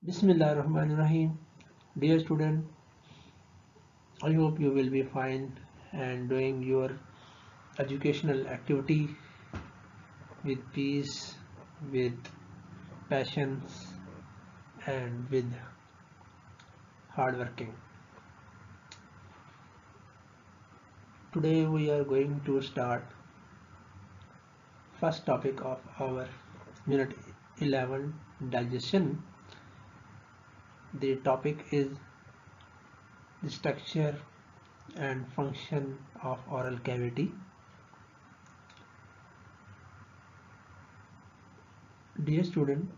Bismillahirrahmanirrahim. Dear student, I hope you will be fine and doing your educational activity with peace, with passions, and with hard working. Today we are going to start first topic of our unit 11 digestion. The topic is the structure and function of oral cavity. Dear student,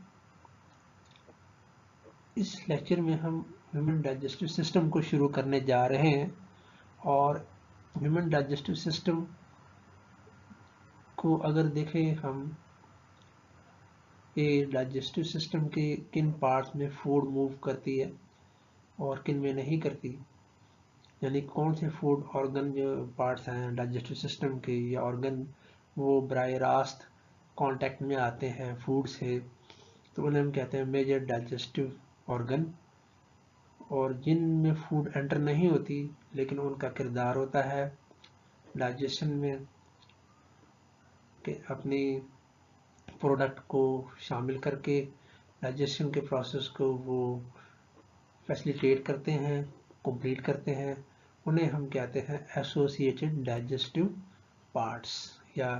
इस lecture में हम human digestive system को शुरू करने जा रहे हैं और ह्यूमन डाइजेस्टिव सिस्टम को अगर देखें हम ये डाइजेस्टिव सिस्टम के किन पार्ट्स में फूड मूव करती है और किन में नहीं करती, यानी कौन से फूड ऑर्गन जो पार्ट्स हैं डाइजेस्टिव सिस्टम के या ऑर्गन वो बराह रास्त कांटेक्ट में आते हैं फूड से, तो उन्हें हम कहते हैं मेजर डाइजेस्टिव ऑर्गन। और जिन में फूड एंटर नहीं होती लेकिन उनका किरदार होता है डाइजेशन में कि अपनी प्रोडक्ट को शामिल करके डाइजेशन के प्रोसेस को वो फैसिलिटेट करते हैं, कंप्लीट करते हैं, उन्हें हम कहते हैं एसोसिएटेड डाइजेस्टिव पार्ट्स या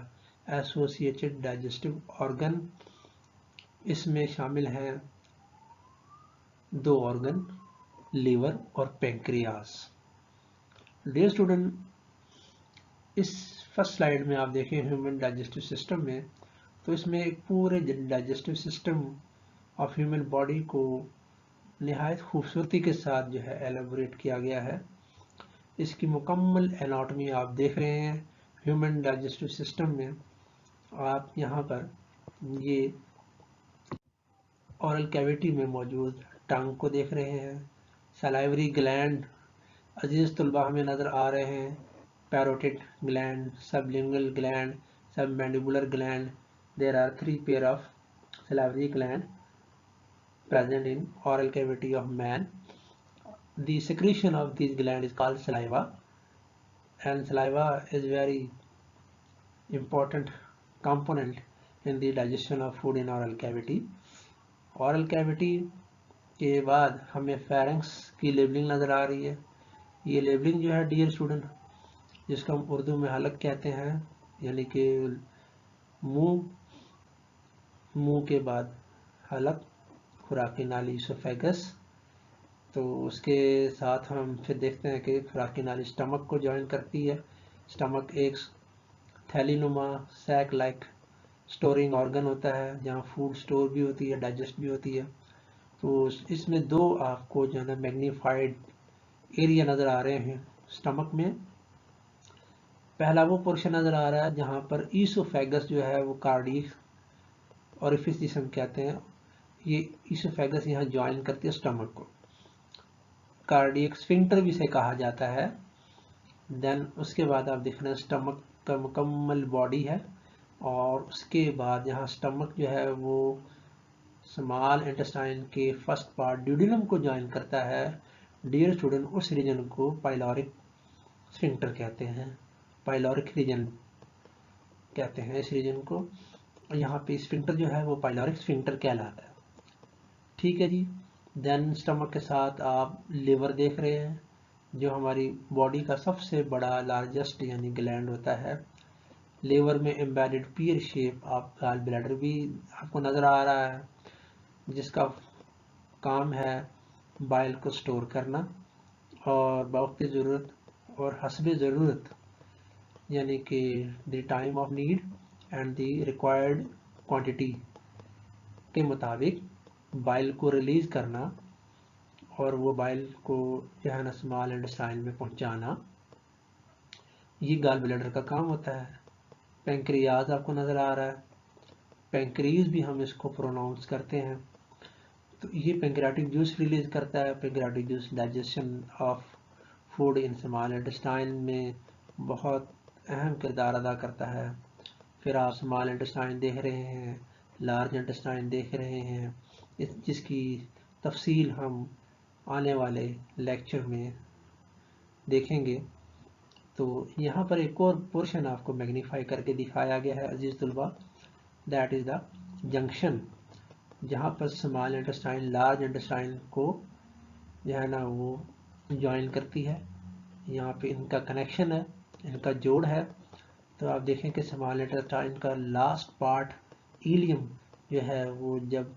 एसोसिएटेड डाइजेस्टिव ऑर्गन। इसमें शामिल हैं दो ऑर्गन, लीवर और पेंक्रियास। डियर स्टूडेंट, इस फर्स्ट स्लाइड में आप देखें ह्यूमन डाइजेस्टिव सिस्टम में, तो इसमें एक पूरे digestive system of human body को निहायत खूबसूरती के साथ जो है एलेबोरेट किया गया है। इसकी मुकम्मल एनाटॉमी आप देख रहे हैं ह्यूमन डाइजेस्टिव सिस्टम में। आप यहाँ पर ये ओरल कैविटी में मौजूद टंग को देख रहे हैं, सलाइवरी ग्लैंड अजीज तलबा हमें नज़र आ रहे हैं, parotid gland, sublingual gland, submandibular gland. There are 3 pair of salivary gland present in oral cavity of man. The secretion of these gland is called saliva, and saliva is very important component in the digestion of food in oral cavity. Oral cavity के बाद हमें pharynx की labelling नज़र आ रही है। ये labelling जो है डियर स्टूडेंट, जिसको हम उर्दू में हलक कहते हैं, यानी कि मुंह के बाद हलक, खुराकी नाली इसोफेगस। तो उसके साथ हम फिर देखते हैं कि खुराकी नाली स्टमक को ज्वाइन करती है। स्टमक एक थैलीनुमा सैक लाइक स्टोरिंग ऑर्गन होता है जहाँ फूड स्टोर भी होती है, डाइजेस्ट भी होती है। तो इसमें दो आपको जो है ना मैग्नीफाइड एरिया नज़र आ रहे हैं स्टमक में। पहला वो पोर्शन नज़र आ रहा है जहाँ पर ईसोफेगस जो है वो कार्डियक ओरिफिस जिसे हम कहते हैं, ये ईसोफेगस यहाँ ज्वाइन करती है स्टमक को, कार्डियक स्फिंक्टर भी इसे कहा जाता है। देन उसके बाद आप देख रहे हैं स्टमक का मुकम्मल बॉडी है, और उसके बाद यहाँ स्टमक जो है वो स्मॉल इंटेस्टाइन के फर्स्ट पार्ट ड्यूडेनम को ज्वाइन करता है। डियर स्टूडेंट, उस रीजन को पाइलोरिक स्फिंक्टर कहते हैं, पाइलोरिक रीजन कहते हैं इस रीजन को। यहाँ पे स्फिंक्टर जो है वो पाइलोरिक स्फिंक्टर कहलाता है। ठीक है जी। देन स्टमक के साथ आप लिवर देख रहे हैं जो हमारी बॉडी का सबसे बड़ा लार्जेस्ट यानी ग्लैंड होता है। लिवर में एम्बेडेड पीयर शेप आप गॉल ब्लैडर भी आपको नज़र आ रहा है, जिसका काम है बाइल को स्टोर करना और वक्त ज़रूरत और हस्बे ज़रूरत, यानी कि the time of need and the required quantity के मुताबिक बाइल को रिलीज़ करना और वो बाइल को जो है ना स्मॉल इंटेस्टाइन में पहुंचाना, ये गॉल ब्लैडर का काम होता है। पेंक्रियाज आपको नज़र आ रहा है, पेंक्रीज भी हम इसको प्रोनाउंस करते हैं। तो ये पेंक्रियाटिक जूस रिलीज करता है। Pancreatic juice digestion of food in small intestine में बहुत अहम किरदार अदा करता है। फिर आप स्मॉल इंटेस्टाइन देख रहे हैं, लार्ज इंटेस्टाइन देख रहे हैं, जिसकी तफसील हम आने वाले लेक्चर में देखेंगे। तो यहाँ पर एक और पोर्शन आपको मैग्नीफाई करके दिखाया गया है अजीज तुलबा, दैट इज़ द जंक्शन, जहाँ पर स्मॉल इंटेस्टाइन लार्ज इंटेस्टाइन को जो है ना वो ज्वाइन करती है। यहाँ पे इनका कनेक्शन है, इनका जोड़ है। तो आप देखें कि स्मॉल इंटेस्टाइन का लास्ट पार्ट इलियम जो है वो जब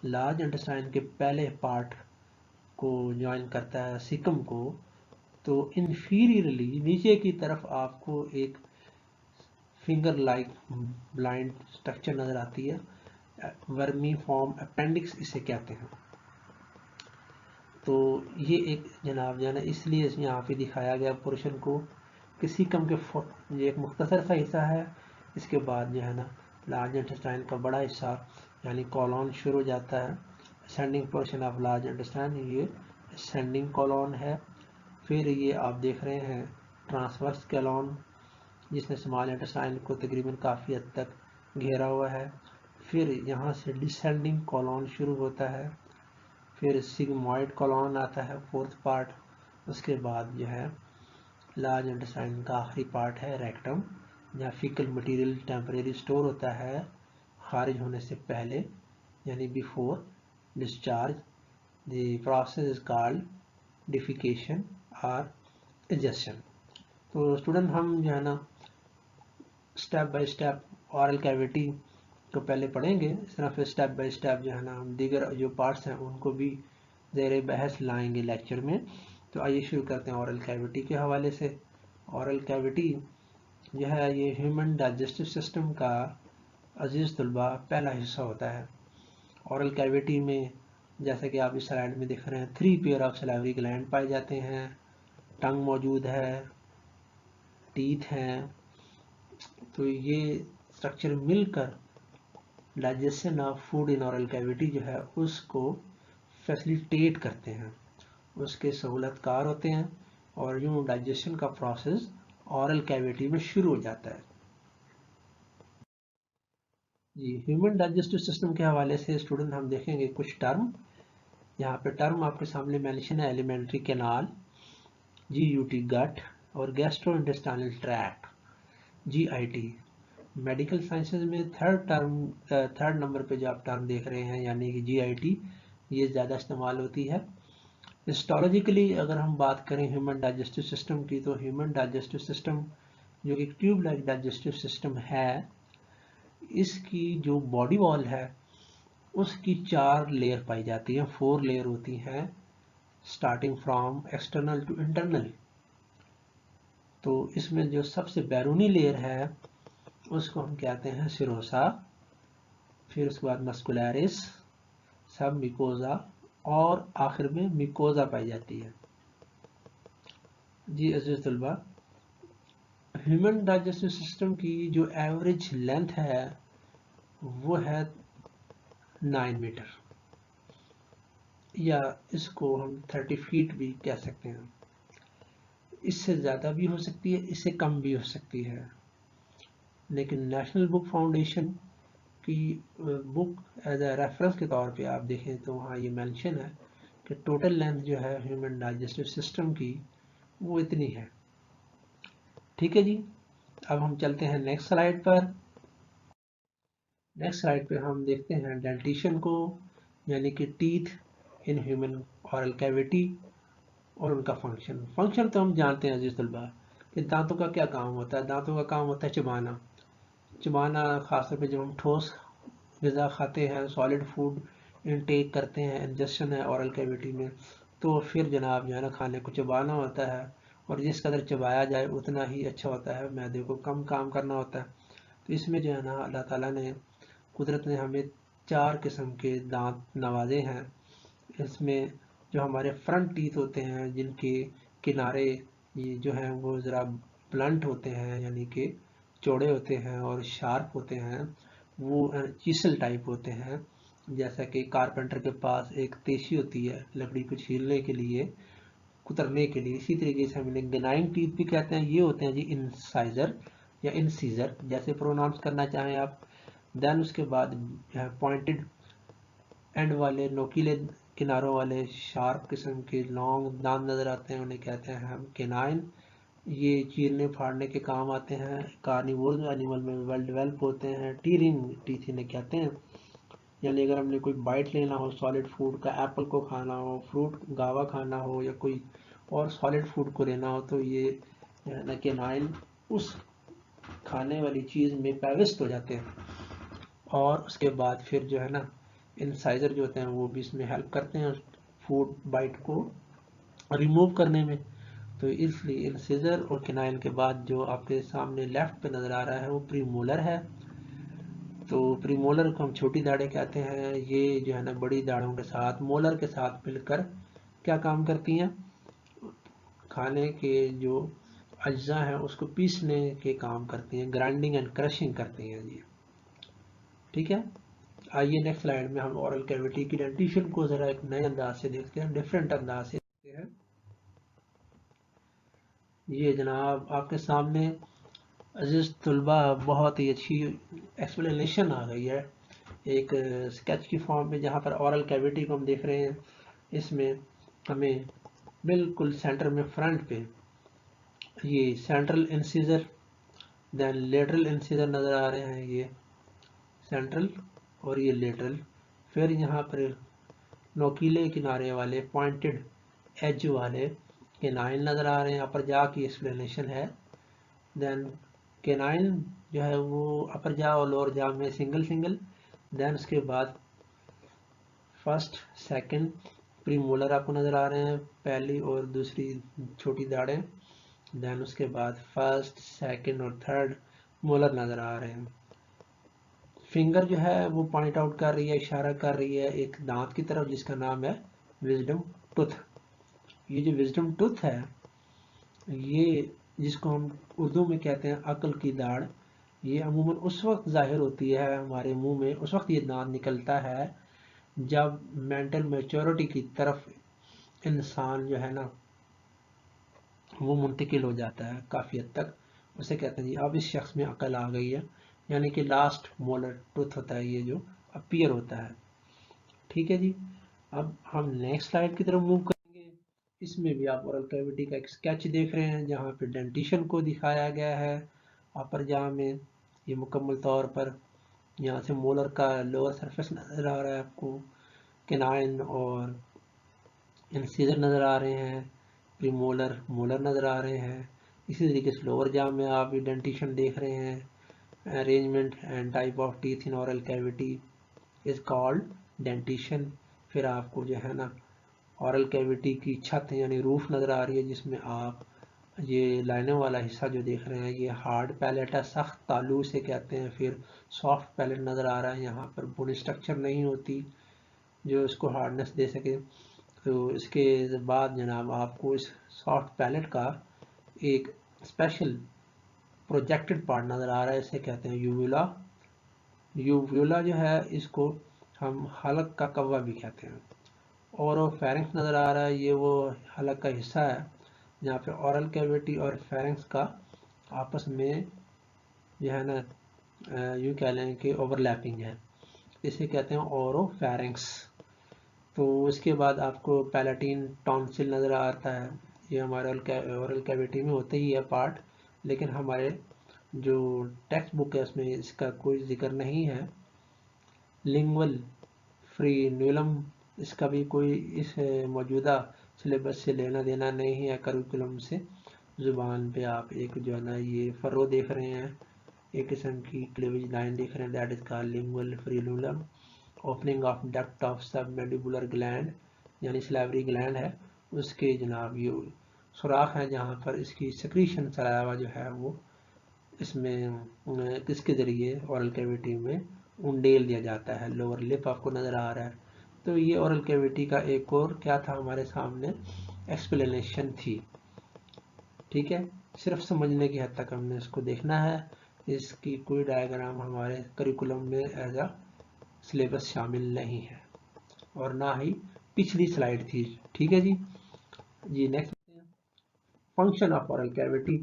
लार्ज इंटेस्टाइन के पहले पार्ट को ज्वाइन करता है सिकम को, तो इन्फीरियरली नीचे की तरफ आपको एक फिंगर लाइक ब्लाइंड स्ट्रक्चर नज़र आती है, वर्मी फॉर्म अपेंडिक्स इसे कहते हैं। तो ये एक जनाब जाना इसलिए यहाँ पे दिखाया गया पोर्शन को कि सिकम के ये एक मुख्तसर सा हिस्सा है, इसके बाद जो है ना लार्ज इंटेस्टाइन का बड़ा हिस्सा यानी कॉलोन शुरू हो जाता है। Ascending portion of large intestine ये असेंडिंग कॉलोन है। फिर ये आप देख रहे हैं ट्रांसवर्स कॉलोन जिसने स्मॉल इंटेस्टाइन को तकरीबन काफ़ी हद तक घेरा हुआ है। फिर यहाँ से डिसेंडिंग कॉलोन शुरू होता है, फिर सिग्मॉइड कॉलोन आता है फोर्थ पार्ट। उसके बाद जो है लार्ज इंटेस्टाइन का आखिरी पार्ट है रेक्टम, जहाँ फीकल मटेरियल टेम्परेरी स्टोर होता है खारिज होने से पहले यानी before discharge. The process is called defecation और एजेशन। तो स्टूडेंट हम जो है ना step by step oral cavity को पहले पढ़ेंगे, इस तरह फिर स्टेप बाय स्टेप जो है ना हम दीगर जो पार्ट्स हैं उनको भी ज़ेर बहस लाएंगे लेक्चर में। तो आइए शुरू करते हैं ऑरल कैविटी के हवाले से। ऑरल कैविटी जो है ये ह्यूमन डाइजेस्टिव सिस्टम का अजीज़ तलबा पहला हिस्सा होता है। ऑरल कैविटी में जैसे कि आप इस स्लाइड में देख रहे हैं 3 पेयर ऑफ सलाइवरी ग्लैंड पाए जाते हैं, टंग मौजूद है, टीथ हैं। तो ये स्ट्रक्चर मिलकर digestion of food in oral cavity जो है उसको फैसिलिटेट करते हैं, उसके सहूलतकार होते हैं और यूँ डाइजेशन का प्रोसेस ऑरल कैविटी में शुरू हो जाता है। जी ह्यूमन डाइजेस्टिव सिस्टम के हवाले से स्टूडेंट हम देखेंगे कुछ टर्म। यहाँ पे टर्म आपके सामने मेंशन है एलिमेंट्री कैनाल, GUT गट और gastro intestinal tract GIT। Medical sciences में थर्ड नंबर पे जो आप टर्म देख रहे हैं यानी कि GIT ये ज़्यादा इस्तेमाल होती है। हिस्टोलॉजिकली अगर हम बात करें ह्यूमन डाइजेस्टिव सिस्टम की, तो ह्यूमन डाइजेस्टिव सिस्टम जो कि ट्यूब लाइक डाइजेस्टिव सिस्टम है, इसकी जो बॉडी वॉल है उसकी 4 लेयर पाई जाती हैं, 4 लेयर होती हैं starting from external to internal. तो इसमें जो सबसे बैरूनी लेयर है उसको हम कहते हैं सिरोसा, फिर उसके बाद मस्कुलरिस, सब मिकोजा और आखिर में मिकोजा पाई जाती है। जी अजीज तलबा, ह्यूमन डाइजेस्टिव सिस्टम की जो एवरेज लेंथ है वो है 9 मीटर, या इसको हम 30 फीट भी कह सकते हैं। इससे ज़्यादा भी हो सकती है, इससे कम भी हो सकती है, लेकिन नेशनल बुक फाउंडेशन की बुक एज ए रेफरेंस के तौर पे आप देखें तो वहाँ ये मेंशन है कि टोटल लेंथ जो है ह्यूमन डाइजेस्टिव सिस्टम की वो इतनी है। ठीक है जी, अब हम चलते हैं नेक्स्ट स्लाइड पर। नेक्स्ट स्लाइड पे हम देखते हैं डेंटिशन को, यानी कि teeth in human oral cavity और उनका फंक्शन तो हम जानते हैं अजीज तलबा कि दांतों का क्या काम होता है। दांतों का काम होता है चबाना, खासतौर पे जब हम ठोस ग़िज़ा खाते हैं, सॉलिड फूड इनटेक करते हैं, इंजेक्शन है ऑरल कैविटी में, तो फिर जनाब जो है ना खाने को चबाना होता है और जिस कदर चबाया जाए उतना ही अच्छा होता है, मैदे को कम काम करना होता है। तो इसमें जो है ना अल्लाह ताला ने, कुदरत ने हमें 4 किस्म के दांत नवाजे हैं। इसमें जो हमारे फ्रंट टीथ होते हैं जिनके किनारे ये जो हैं वो ज़रा ब्लंट होते हैं यानी कि चौड़े होते हैं और शार्प होते हैं, वो चीसल टाइप होते हैं। जैसा कि कारपेंटर के पास एक तेशी होती है लकड़ी को छीलने के लिए, कुतरने के लिए, इसी तरीके से हम इन्हें गनाइंग टीथ भी कहते हैं। ये होते हैं जी इंसाइजर या इंसीजर, जैसे प्रोनाउंस करना चाहें आप। देन उसके बाद पॉइंटेड एंड वाले नोकीले किनारों वाले शार्प किस्म के लॉन्ग दांत नज़र आते हैं, उन्हें कहते हैं हम केनाइन। ये चीरने फाड़ने के काम आते हैं। कार्निवोर एनिमल में वेल डेवलप होते हैं। टीरिंग टीथ इन्हें कहते हैं। यानी अगर हमने कोई बाइट लेना हो सॉलिड फूड का, एप्पल को खाना हो, फ्रूट गावा खाना हो, या कोई और सॉलिड फूड को लेना हो, तो ये जो है ना केनाइन उस खाने वाली चीज़ में पैविस्ट हो जाते हैं। और उसके बाद फिर जो है ना इंसाइजर जो होते हैं वो भी इसमें हेल्प करते हैं फूड बाइट को रिमूव करने में। तो इसलिए इंसिजर और केनाइन के बाद जो आपके सामने लेफ्ट पे नज़र आ रहा है वो प्रीमोलर है। तो प्रीमोलर को हम छोटी दाढ़ें कहते हैं। ये जो है ना बड़ी दाढ़ों के साथ मोलर के साथ मिलकर क्या काम करती हैं, खाने के जो अज्जा हैं उसको पीसने के काम करती हैं, ग्राइंडिंग एंड क्रशिंग करती हैं जी। ठीक है, आइए नेक्स्ट स्लाइड में हम ओरल कैविटी की डेंटिशन को ज़रा एक नए अंदाज से देखते हैं, डिफरेंट अंदाज से देखते हैं। ये जनाब आपके सामने अजीज तुलबा बहुत ही अच्छी एक्सप्लेनेशन आ गई है एक स्केच की फॉर्म में, जहाँ पर ओरल कैविटी को हम देख रहे हैं। इसमें हमें बिल्कुल सेंटर में फ्रंट पे ये central incisor, then lateral incisor नज़र आ रहे हैं, ये सेंट्रल और ये लेटरल। फिर यहाँ पर नोकीले किनारे वाले पॉइंटेड एज वाले केनाइन नज़र आ रहे हैं। अपर जा की एक्सप्लेनेशन है। देन केनाइन जो है वो अपर जा और लोअर जा में सिंगल सिंगल। देन उसके बाद फर्स्ट सेकंड प्रीमोलर आपको नज़र आ रहे हैं, पहली और दूसरी छोटी दाढ़ें। देन उसके बाद फर्स्ट सेकंड और थर्ड मोलर नज़र आ रहे हैं। फिंगर जो है वो पॉइंट आउट कर रही है, इशारा कर रही है एक दांत की तरफ जिसका नाम है विजडम टूथ। ये जो विजडम टूथ है, ये जिसको हम उर्दू में कहते हैं अक्ल की दाढ़, ये अमूमन उस वक्त जाहिर होती है हमारे मुंह में, उस वक्त ये दांत निकलता है जब मेंटल मैच्योरिटी की तरफ इंसान जो है ना वो मुंतकिल हो जाता है काफ़ी हद तक। उसे कहते हैं जी अब इस शख्स में अकल आ गई है, यानी कि लास्ट मोलर टूथ होता है ये जो अपीयर होता है। ठीक है जी, अब हम नेक्स्ट स्लाइड की तरफ मूव करेंगे। इसमें भी आप ओरल कैविटी का एक स्केच देख रहे हैं जहाँ पे डेंटिशन को दिखाया गया है। अपर जाह में ये मुकम्मल तौर पर यहाँ से मोलर का लोअर सरफेस नज़र आ रहा है आपको, केनाइन और इंसिजर नज़र आ रहे हैं, प्रीमोलर मोलर नज़र आ रहे हैं। इसी तरीके से लोअर जाह में आप डेंटिशन देख रहे हैं। Arrangement and type of teeth in oral cavity is called dentition. फिर आपको जो है ना ओरल कैविटी की छत यानी रूफ नज़र आ रही है, जिसमें आप ये लाइनों वाला हिस्सा जो देख रहे हैं ये हार्ड पैलेट है, सख्त तालू से कहते हैं। फिर सॉफ्ट पैलेट नज़र आ रहा है, यहाँ पर बोन स्ट्रक्चर नहीं होती जो इसको हार्डनेस दे सके। तो इसके बाद जनाब आपको इस सॉफ्ट पैलेट का एक स्पेशल प्रोजेक्टेड पार्ट नज़र आ रहा है, इसे कहते हैं यूवुला। यूवुला जो है इसको हम हलक का कव्वा भी कहते हैं। और फेरिंक्स नज़र आ रहा है, ये वो हलक का हिस्सा है जहाँ पे ओरल कैविटी और फेरिंक्स का आपस में जो है ना यूँ कह लें कि ओवरलैपिंग है, इसे कहते हैं ओरोफेरिंक्स। तो उसके बाद आपको पैलेटिन टॉन्सिल नज़र आता है। ये हमारे ओरल कैविटी में होते ही है पार्ट, लेकिन हमारे जो टेक्स्ट बुक है उसमें इसका कोई जिक्र नहीं है। लिंगुअल फ्रीन्यूलम, इसका भी कोई इस मौजूदा सिलेबस से लेना देना नहीं है, करिकुलम से। ज़ुबान पे आप एक जो है ना ये फरो देख रहे हैं, एक किस्म की क्लीवेज लाइन देख रहे हैं, that is called lingual frenulum. Opening of duct of submandibular gland, यानी सलाइवरी ग्लैंड है उसके जनाब ये सुराख है जहाँ पर इसकी सेक्रीशन सलाइवा जो है वो इसमें किसके ज़रिए ओरल कैविटी में उंडेल दिया जाता है। लोअर लिप आपको नज़र आ रहा है। तो ये ओरल कैविटी का एक और क्या था हमारे सामने एक्सप्लेनेशन थी। ठीक है, सिर्फ समझने की हद तक हमने इसको देखना है, इसकी कोई डायग्राम हमारे करिकुलम में एज अ सिलेबस शामिल नहीं है और ना ही पिछली स्लाइड थी। ठीक है जी। Next function of oral cavity.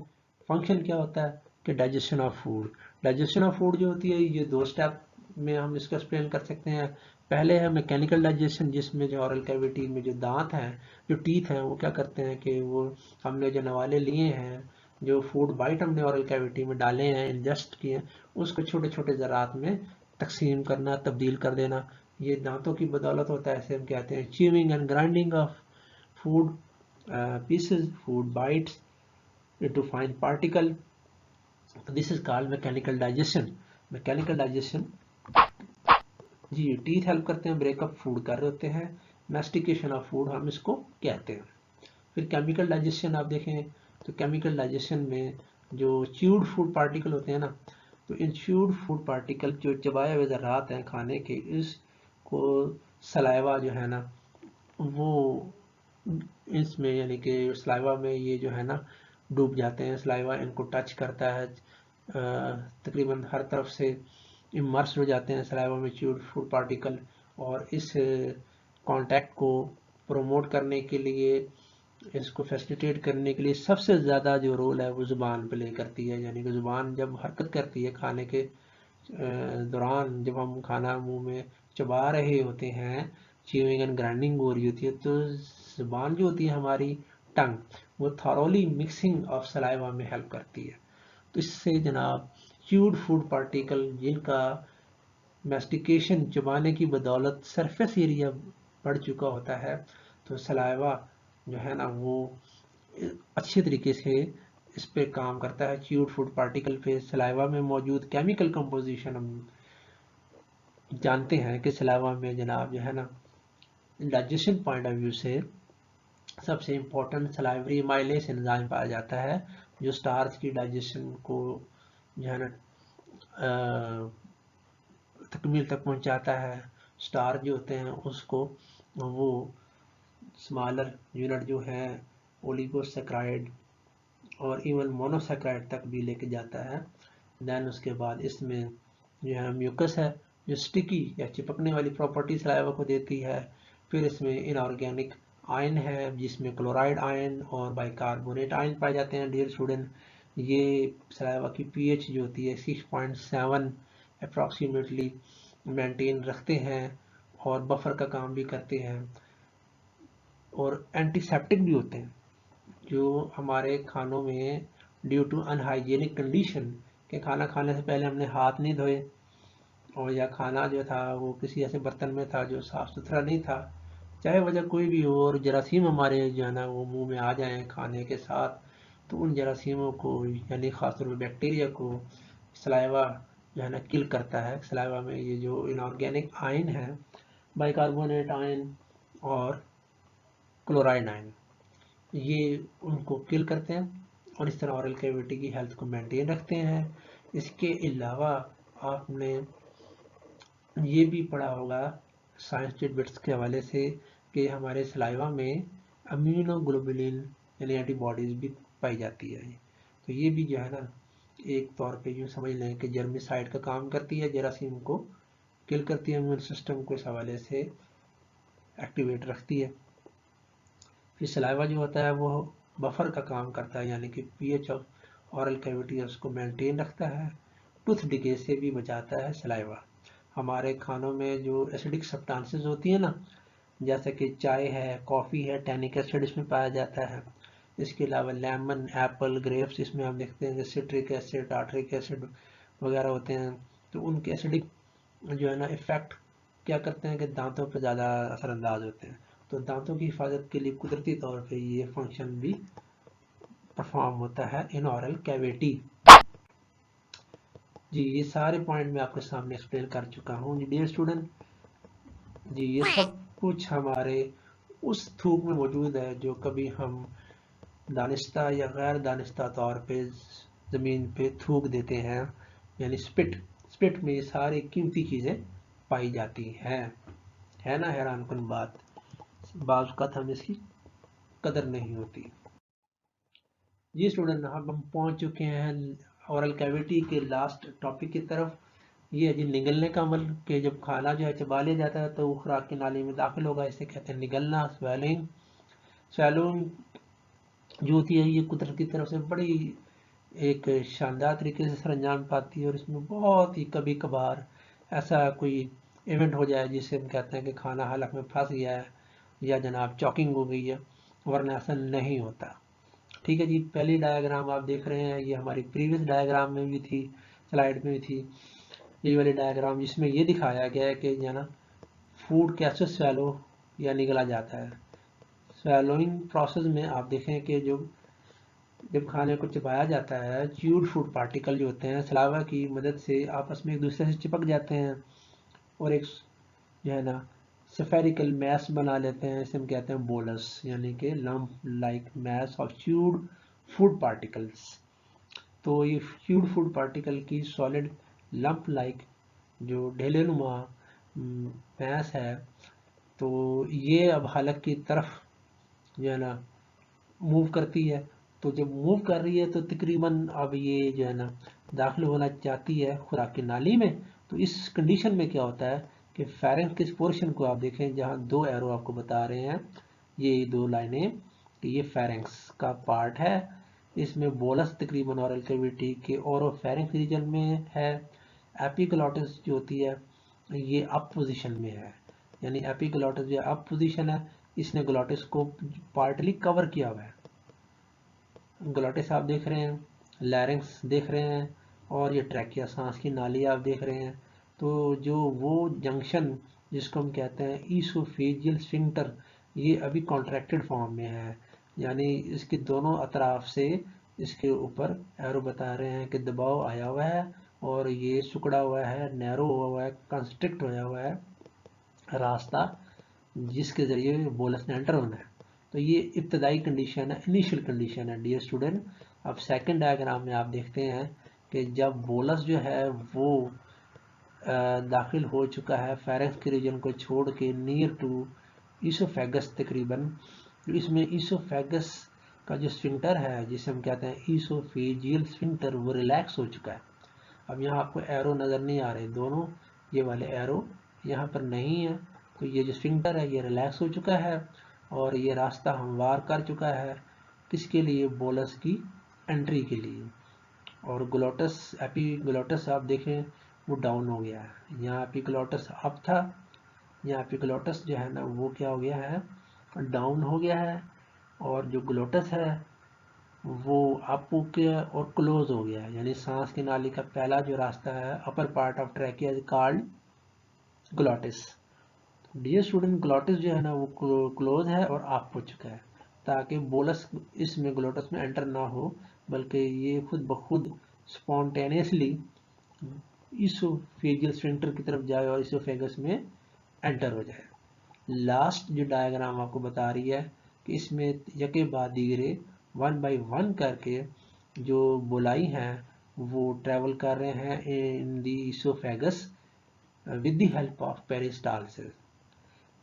Function क्या होता है कि digestion of food. Digestion of food जो होती है ये 2 स्टेप में हम इसको एक्सप्लेन कर सकते हैं। पहले है मैकेनिकल डाइजेशन, जिसमें जो ऑरल कैविटी में जो दांत हैं, जो टीथ हैं, वो क्या करते हैं कि वो हमने जो नवाले लिए हैं, जो फूड बाइट हमने ऑरल कैविटी में डाले हैं, इंजेस्ट किए, उसको छोटे छोटे ज़रात में तकसीम करना, तब्दील कर देना, ये दांतों की बदौलत होता है। ऐसे हम कहते हैं chewing and grinding of food pieces, food bytes into fine particle. This is called mechanical digestion. Mechanical digestion ji, teeth help करते हैं, ब्रेकअप फूड कर रहे होते हैं, मैस्टिकेशन ऑफ फूड हम इसको कहते हैं। फिर केमिकल डाइजेशन आप देखें तो केमिकल डाइजेशन में जो च्यूड फूड पार्टिकल होते हैं ना, तो इन च्यूड फूड पार्टिकल जो चबाए हुए ज़रात हैं खाने के, इसको सलाइवा जो है ना वो इसमें यानी कि सलाइवा में ये जो है ना डूब जाते हैं। सलाइवा इनको टच करता है, तकरीबन हर तरफ से इमर्स हो जाते हैं सलाइवा में च्यूड फूड पार्टिकल, और इस कांटेक्ट को प्रमोट करने के लिए, इसको फैसिलिटेट करने के लिए सबसे ज़्यादा जो रोल है वो ज़ुबान प्ले करती है। यानी कि ज़ुबान जब हरकत करती है खाने के दौरान, जब हम खाना मुंह में चबा रहे होते हैं, च्यूइंग एंड ग्राइंडिंग हो रही होती है, तो ज़ुबान जो होती है हमारी टंग, वो थॉरोली मिक्सिंग ऑफ सलाइवा में हेल्प करती है। तो इससे जनाब च्यूड फूड पार्टिकल जिनका मैस्टिकेशन चबाने की बदौलत सरफेस एरिया बढ़ चुका होता है, तो सलाइवा जो है ना वो अच्छे तरीके से इस पे काम करता है। च्यूड फूड पार्टिकल पे सलाइवा में मौजूद केमिकल कंपोजिशन हम जानते हैं कि सलाइवा में जनाब जो है ना डाइजेशन पॉइंट ऑफ व्यू से सबसे इम्पोर्टेंट सलाइवरी माइलेज एंजाइम पाया जाता है, जो स्टार्च की डाइजेशन को जो है ना तकमील तक पहुंचाता है। स्टार्च जो होते हैं उसको वो स्मॉलर यूनिट जो है ओलिगोसैकेराइड और इवन मोनोसैकेराइड तक भी लेके जाता है। देन उसके बाद इसमें जो है म्यूकस है, जो स्टिकी या चिपकने वाली प्रॉपर्टी सलाइवा को देती है। फिर इसमें इनऑर्गेनिक आयन है, जिसमें क्लोराइड आयन और बाइकार्बोनेट आयन पाए जाते हैं। डियर स्टूडेंट, ये सलाइवा की पीएच जो होती है 6.7 अप्रॉक्सीमेटली मेंटेन रखते हैं और बफर का काम भी करते हैं, और एंटीसेप्टिक भी होते हैं। जो हमारे खानों में ड्यू टू अनहाइजीनिक कंडीशन के खाना खाने से पहले हमने हाथ नहीं धोए, और या खाना जो था वो किसी ऐसे बर्तन में था जो साफ़ सुथरा नहीं था, चाहे वजह कोई भी हो, और जरासीम हमारे जो है ना वो मुंह में आ जाएं खाने के साथ, तो उन जरासीमों को यानी ख़ासतौर पर बैक्टीरिया को सलाइवा जो है ना किल करता है। सलाइवा में ये जो इनऑर्गेनिक आयन है, बाइकार्बोनेट आयन और क्लोराइड आयन, ये उनको किल करते हैं और इस तरह ऑरल कैविटी की हेल्थ को मेंटेन रखते हैं। इसके अलावा आपने ये भी पढ़ा होगा साइंस टिडबिट्स के हवाले से कि हमारे सलाइवा में इम्यूनोग्लोबुलिन यानी एंटीबॉडीज़ भी पाई जाती है। तो ये भी जो है ना एक तौर पे यूँ समझ लें कि जर्मिसाइड का काम करती है, जरासीम को किल करती है, इम्यून सिस्टम को इस हवाले से एक्टिवेट रखती है। फिर सलाइवा जो होता है वो बफर का काम करता है, यानी कि पीएच ऑफ ऑरल कैविटी उसको मेंटेन रखता है, टूथ डिके से भी बचाता है सलाइवा। हमारे खानों में जो एसिडिक सब्सटेंसेस होती है ना, जैसे कि चाय है, कॉफ़ी है, टैनिक एसिड इसमें पाया जाता है। इसके अलावा लेमन, एप्पल, ग्रेप्स, इसमें हम देखते हैं कि सिट्रिक एसिड, टार्ट्रिक एसिड वगैरह होते हैं। तो उनके एसिडिक जो है ना इफ़ेक्ट क्या करते हैं कि दांतों पर ज़्यादा असरअंदाज होते हैं। तो दांतों की हिफाजत के लिए कुदरती तौर पे ये फंक्शन भी परफॉर्म होता है इन ऑरल कैविटी। जी, ये सारे पॉइंट मैं आपके सामने एक्सप्लेन कर चुका हूँ डियर स्टूडेंट। जी, ये सब कुछ हमारे उस थूक में मौजूद है जो कभी हम दानिस्ता या गैर दानिस्ता तौर पे ज़मीन पे थूक देते हैं, यानी स्पिट में ये सारी कीमती चीज़ें पाई जाती हैं। है ना हैरानकुन बात, बाज़ औक़ात हमें इसकी कदर नहीं होती। जी स्टूडेंट, अब हम पहुंच चुके हैं ओरल कैविटी के लास्ट टॉपिक की तरफ। ये है जी निगलने का अमल, कि जब खाना जो है चबा लिया जाता है तो वो खुराक की नाली में दाखिल होगा, इसे कहते हैं निगलना, स्वेलिंग। स्वेलिंग जो होती है ये कुदरत की तरफ से बड़ी एक शानदार तरीके से सरंजाम पाती है, और इसमें बहुत ही कभी कभार ऐसा कोई इवेंट हो जाए जिससे हम कहते हैं कि खाना हलक में फंस गया है या जनाब चॉकिंग हो गई है, वरना ऐसा नहीं होता। ठीक है जी, पहली डायग्राम आप देख रहे हैं, ये हमारी प्रीवियस डायग्राम में भी थी, स्लाइड में भी थी, ये वाली डायग्राम जिसमें ये दिखाया गया है कि जना फूड कैसे स्वेलो या निगला जाता है। स्वेलोइंग प्रोसेस में आप देखें कि जब खाने को चबाया जाता है, च्यूड फूड पार्टिकल जो होते हैं सलावा की मदद से आपस में एक दूसरे से चिपक जाते हैं और एक जो है ना स्फेरिकल मैस बना लेते हैं। इसे हम कहते हैं बोलस, यानी कि lump like mass of chewed food particles. तो ये च्यूड फूड पार्टिकल की सॉलिड लंप लाइक जो ढेलेनुमा मैस है, तो ये अब हलक की तरफ जो है ना मूव करती है। तो जब मूव कर रही है तो तकरीबन अब ये जो है ना दाखिल होना चाहती है खुराकी नाली में। तो इस कंडीशन में क्या होता है कि फेरेंक्स के पोर्शन को आप देखें, जहाँ दो एरो आपको बता रहे हैं, ये दो लाइनें, कि ये फेरेंक्स का पार्ट है। इसमें बोलस तकरीबन ऑरल कैविटी के ओरोफेरिंक्स रीजन में है। एपिग्लॉटिस जो होती है ये अप पोजीशन में है, यानी एपिग्लॉटिस जो अप पोजीशन है, इसने ग्लॉटिस को पार्टली कवर किया हुआ है। ग्लॉटिस आप देख रहे हैं, लैरिंक्स देख रहे हैं, और ये ट्रैकिया सांस की नाली आप देख रहे हैं। तो जो वो जंक्शन जिसको हम कहते हैं ईसोफेजियल स्फिंक्टर, ये अभी कॉन्ट्रैक्टेड फॉर्म में है, यानी इसके दोनों अतराफ से इसके ऊपर एरो बता रहे हैं कि दबाव आया हुआ है और ये सिकुड़ा हुआ है, नैरो हुआ है, कंस्ट्रिक्ट होया हुआ है रास्ता जिसके ज़रिए बोलस ने एंटर होना है। तो ये इब्तदाई कंडीशन है, इनिशियल कंडीशन है डियर स्टूडेंट। अब सेकंड डायग्राम में आप देखते हैं कि जब बोलस जो है वो दाखिल हो चुका है फेरेंक्स के रीजन को छोड़ के नियर टू ईसोफेगस तकरीबन, तो इसमें ईसोफेगस का जो स्फिंक्टर है जिसे हम कहते हैं ईसोफेजियल स्फिंक्टर, वो रिलैक्स हो चुका है। अब यहाँ आपको एरो नज़र नहीं आ रहे, दोनों ये वाले एरो यहाँ पर नहीं है। तो ये जो स्फिंक्टर है ये रिलैक्स हो चुका है और ये रास्ता हमवार कर चुका है, किसके लिए, बोलस की एंट्री के लिए। और ग्लोटस एपीग्लोटस आप देखें वो डाउन हो गया है, यहाँ एपीग्लोटस अप था, यहाँ एपीग्लोटस जो है ना वो क्या हो गया है, डाउन हो गया है। और जो ग्लोटस है वो अप के और क्लोज हो गया है, यानी सांस की नाली का पहला जो रास्ता है upper part of trachea is called glottis. Dear student, glottis जो है ना वो क्लोज है और अप हो चुका है, ताकि बोलस इसमें ग्लोटस में एंटर ना हो, बल्कि ये खुद ब खुद स्पॉन्टेनियसली इसोफेजियल स्फिंक्टर की तरफ जाए और इसोफेगस में एंटर हो जाए। लास्ट जो डायग्राम आपको बता रही है कि इसमें यके बाद दीगरे वन बाय वन करके जो बोलाई हैं वो ट्रेवल कर रहे हैं in the oesophagus with the help of peristalsis.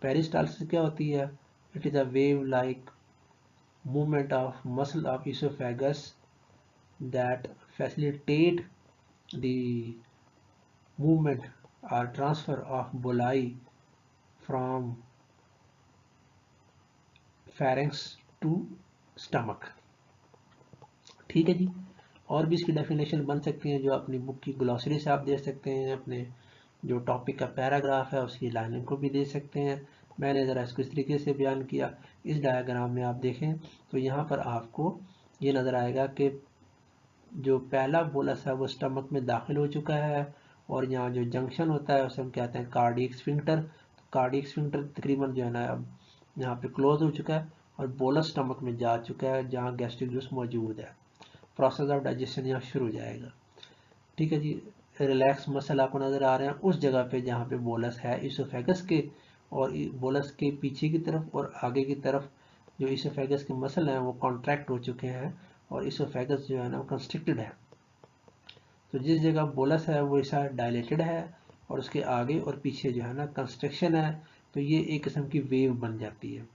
Peristalsis क्या होती है, it is a wave like movement of muscle of esophagus that facilitate the movement or transfer of boli from pharynx to stomach। ठीक है जी, और भी इसकी definition बन सकती हैं जो अपनी बुक की ग्लॉसरी से आप दे सकते हैं, अपने जो टॉपिक का पैराग्राफ है उसकी लाइनिंग को भी दे सकते हैं। मैंने ज़रा इसको इस तरीके से बयान किया। इस डायग्राम में आप देखें तो यहाँ पर आपको ये नज़र आएगा कि जो पहला बोलस है वो स्टमक में दाखिल हो चुका है और यहाँ जो जंक्शन होता है उसे हम कहते हैं कार्डियक स्फिंक्टर। तो कार्डियक स्फिंक्टर तकरीबन जो है ना अब यहाँ पे क्लोज हो चुका है और बोलस स्टमक में जा चुका है जहाँ गैस्ट्रिक जूस मौजूद है। प्रोसेस ऑफ डाइजेशन यहाँ शुरू हो जाएगा। ठीक है जी, रिलैक्स मसल आपको नज़र आ रहे हैं उस जगह पे जहाँ पे बोलस है इसोफेगस के, और बोलस के पीछे की तरफ और आगे की तरफ जो इसोफेगस के मसल हैं वो कॉन्ट्रैक्ट हो चुके हैं और इसोफेगस जो है ना कंस्ट्रिक्टेड है। तो जिस जगह बोलस है वो ऐसा डायलेटेड है और उसके आगे और पीछे जो है ना कंस्ट्रक्शन है, तो ये एक किस्म की वेव बन जाती है।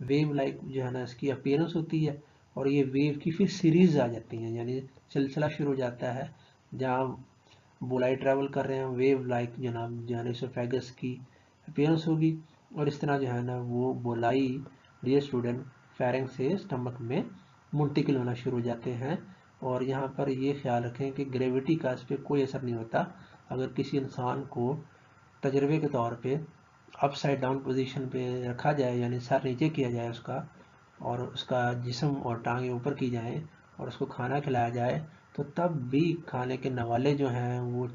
वेव लाइक जो है ना इसकी अपीयरेंस होती है और ये वेव की फिर सीरीज आ जाती हैं, यानी सिलसिला शुरू हो जाता है जहाँ बोलाई ट्रैवल कर रहे हैं, वेव लाइक जनाब जो है ना इसोफेगस की अपीयरेंस होगी और इस तरह जो है ना वो बोलाई डियर स्टूडेंट फेरेंक्स से स्टमक में मुंतकिल होना शुरू हो जाते हैं। और यहाँ पर ये ख्याल रखें कि ग्रेविटी का इस पर कोई असर नहीं होता, अगर किसी इंसान को तजर्बे के तौर पे अपसाइड डाउन पोजीशन पे रखा जाए, यानी सर नीचे किया जाए उसका, और उसका जिस्म और टांगें ऊपर की जाएं और उसको खाना खिलाया जाए, तो तब भी खाने के नवाले जो हैं वो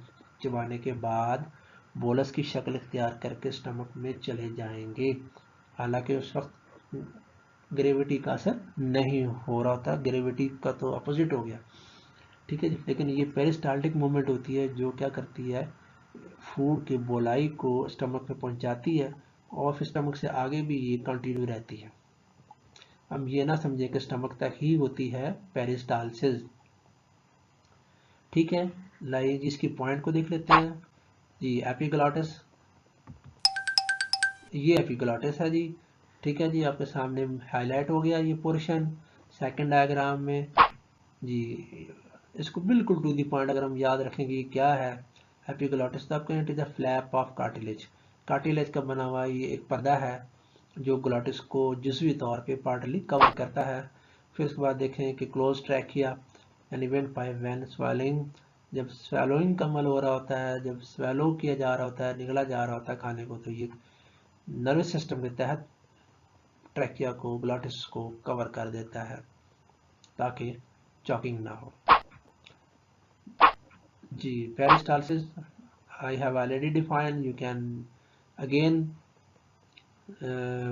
चबाने के बाद बोलस की शक्ल इख्तियार करके स्टमक में चले जाएंगे। हालांकि उस वक्त ग्रेविटी का असर नहीं हो रहा होता, ग्रेविटी का तो अपोजिट हो गया, ठीक है जी। लेकिन ये पेरिस्टाल्टिक मूवमेंट होती है जो क्या करती है, फूड की बोलाई को स्टमक में पहुंचाती है और फिर स्टमक से आगे भी ये कंटिन्यू रहती है। हम ये ना समझे कि स्टमक तक ही होती है पेरिस्टालसिस, ठीक है। लाइए इसकी पॉइंट को देख लेते हैं जी। एपिग्लॉटिस, ये एपिग्लॉटिस है जी, ठीक है जी। आपके सामने हाईलाइट हो गया ये पोर्शन सेकंड डायग्राम में जी। इसको बिल्कुल टू दी पॉइंट अगर हम याद रखेंगे क्या है एपिग्लॉटिस, तो आपको it is the flap of cartilage. Cartilage का बना हुआ ये एक पर्दा है जो ग्लॉटिस को जुज़वी तौर पे पार्टली कवर करता है। फिर उसके बाद देखें कि क्लोज ट्रैकिया यानी व्हेन स्वेलिंग, जब स्वेलोइंग का अमल हो रहा होता है, जब स्वेलो किया जा रहा होता है, निगला जा रहा होता है खाने को, तो ये नर्वस सिस्टम के तहत ट्रैकिया को, ग्लॉटिस को कवर कर देता है ताकि चॉकिंग ना हो जी। Peristalsis I have already defined. You can again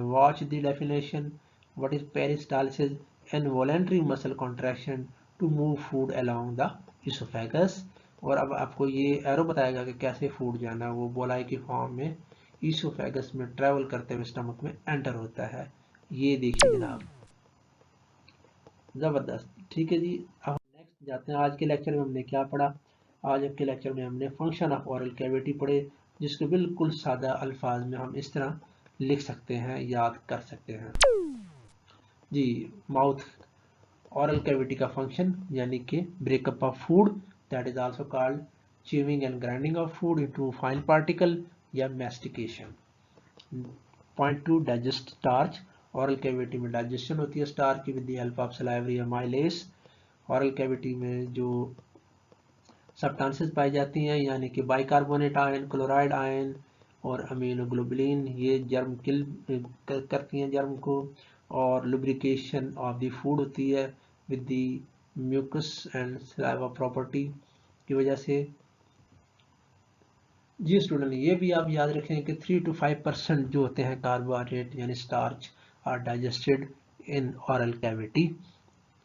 watch the definition. What is peristalsis? Involuntary muscle contraction to move food along the esophagus. और अब आपको ये एरो बताएगा कि कैसे फूड जो है ना वो बोलाई की फॉर्म में ईसोफेगस में ट्रेवल करते हुए स्टमक में एंटर होता है। ये देखिए जनाब, ज़बरदस्त, ठीक है जी। अब नेक्स्ट जाते हैं। आज के लेक्चर में हमने क्या पढ़ा? आज के लेक्चर में हमने फंक्शन ऑफ ओरल कैविटी पढ़े, जिसको बिल्कुल सादा अल्फाज में हम इस तरह लिख सकते हैं, याद कर सकते हैं जी। माउथ ओरल कैविटी का फंक्शन यानी कि breakup of food, that is also called chewing and grinding of food into fine particle या mastication. Point to digest starch, oral cavity में डाइजेशन होती है स्टार्च की with the help of salivary या amylase. Oral cavity में जो substances पाई जाती हैं यानी कि बाइकार्बोनेट आयन, क्लोराइड आयन और अमीनोग्लोबुलिन, ये जर्म किल करती हैं जर्म को, और लुब्रिकेशन ऑफ द फूड होती है with the mucus and saliva property की वजह से जी। स्टूडेंट ये भी आप याद रखें कि 3 to 5% जो होते हैं कार्बोहाइड्रेट यानी starch are digested in oral cavity,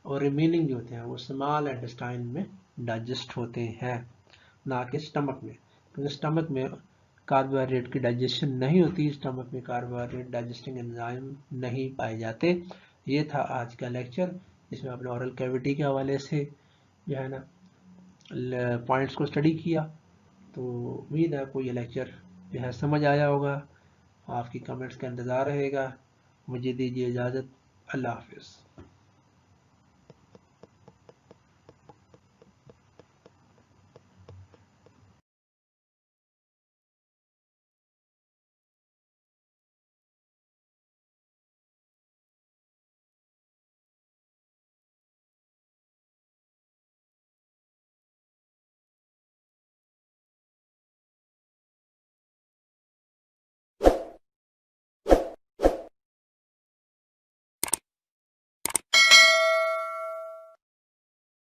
और रिमेनिंग जो होते हैं वो स्मॉल इंटेस्टाइन में डाइजेस्ट होते हैं, ना कि स्टमक में, क्योंकि स्टमक में कार्बोहाइड्रेट की डाइजेशन नहीं होती, स्टमक में कार्बोहाइड्रेट डाइजेस्टिंग एंजाइम नहीं पाए जाते। ये था आज का लेक्चर, जिसमें आपने ओरल कैविटी के हवाले से जो है ना पॉइंट्स को स्टडी किया। तो उम्मीद है आपको ये लेक्चर जो है समझ आया होगा। आपकी कमेंट्स का इंतज़ार रहेगा। मुझे दीजिए इजाज़त। अल्लाह हाफिज़।